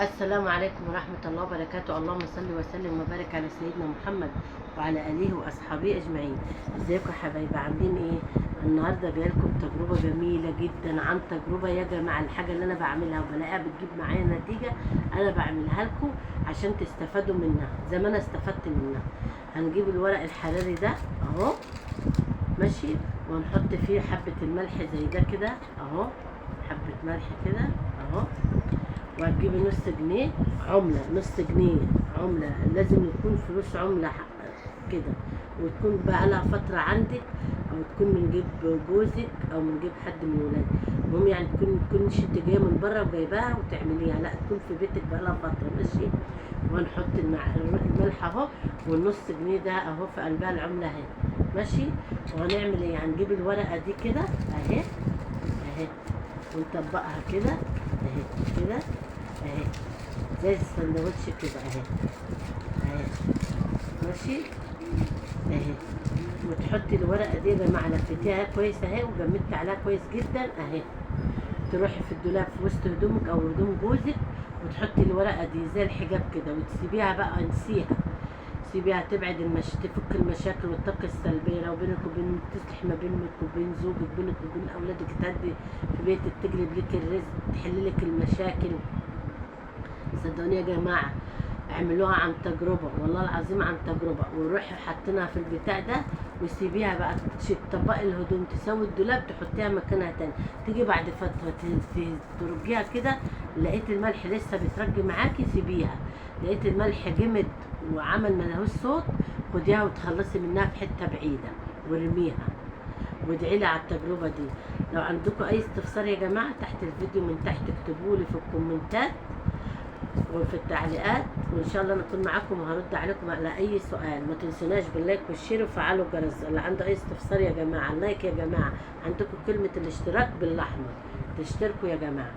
السلام عليكم ورحمة الله وبركاته. اللهم صل وسلم وبارك على سيدنا محمد وعلى آله وأصحابه أجمعين. ازيكم يا حبايبي، عاملين ايه؟ النهارده جايلكم تجربة جميلة جدا عن تجربة يا جماعة. الحاجة اللي أنا بعملها وبلاقيها بتجيب معايا نتيجة أنا بعملها لكم عشان تستفادوا منها زي ما أنا استفدت منها. هنجيب الورق الحراري ده أهو ماشي، ونحط فيه حبة الملح زي ده كده أهو، حبة ملح كده أهو، وهتجيبي نص جنيه عملة، نص جنيه عملة لازم يكون فلوس عملة كده، وتكون بقى لها فترة عندك، أو تكون من جيب جوزك أو من جيب حد من ولادك. المهم يعني تكونش انت جاية من بره وجايباها وتعمليها، لا تكون في بيتك بقى لها فترة ماشي. وهنحط الملح اهو، والنص جنيه ده اهو في قلبها العملة اهي ماشي. وهنعمل ايه؟ هنجيب الورقة دي كده اهي اهي، ونطبقها كده اهي كده اهي زي السندوتش كده اهي اهي ماشي اهي. وتحطي الورقه دي يا جماعه، لفتيها كويس اهي وجمدت عليها كويس جدا اهي. تروحي في الدولاب في وسط هدومك او هدوم جوزك، وتحطي الورقه دي زي الحجاب كده، وتسيبيها بقى، انسيها، سيبيها تبعد تفك المشاكل والطاقه السلبيه لو بينك وبين، تصلح ما بينك وبين زوجك، بينك وبين اولادك، تهدي في بيتك، تجلب لك الرزق، تحل لك المشاكل. صدقوني يا جماعه اعملوها عن تجربه، والله العظيم عن تجربه. وروحي حاطينها في البتاع ده وسيبيها بقى تطبقي الهدوم، تسوي الدولاب، تحطيها مكانها تاني. تيجي بعد فتره ترجيها كده، لقيت الملح لسه بترجي معاكي، سيبيها. لقيت الملح جمد وعمل ملهوش صوت، خديها وتخلصي منها في حته بعيده وارميها. وادعي لي على التجربه دي. لو عندكم اي استفسار يا جماعه تحت الفيديو من تحت اكتبوا لي في الكومنتات وفي التعليقات، وان شاء الله نكون معاكم وهرد عليكم على اي سؤال. ما تنسوناش باللايك والشير وفعلوا الجرس. اللي عنده اي استفسار يا جماعه، اللايك يا جماعه، عندكم كلمه الاشتراك بالاحمر، تشتركوا يا جماعه.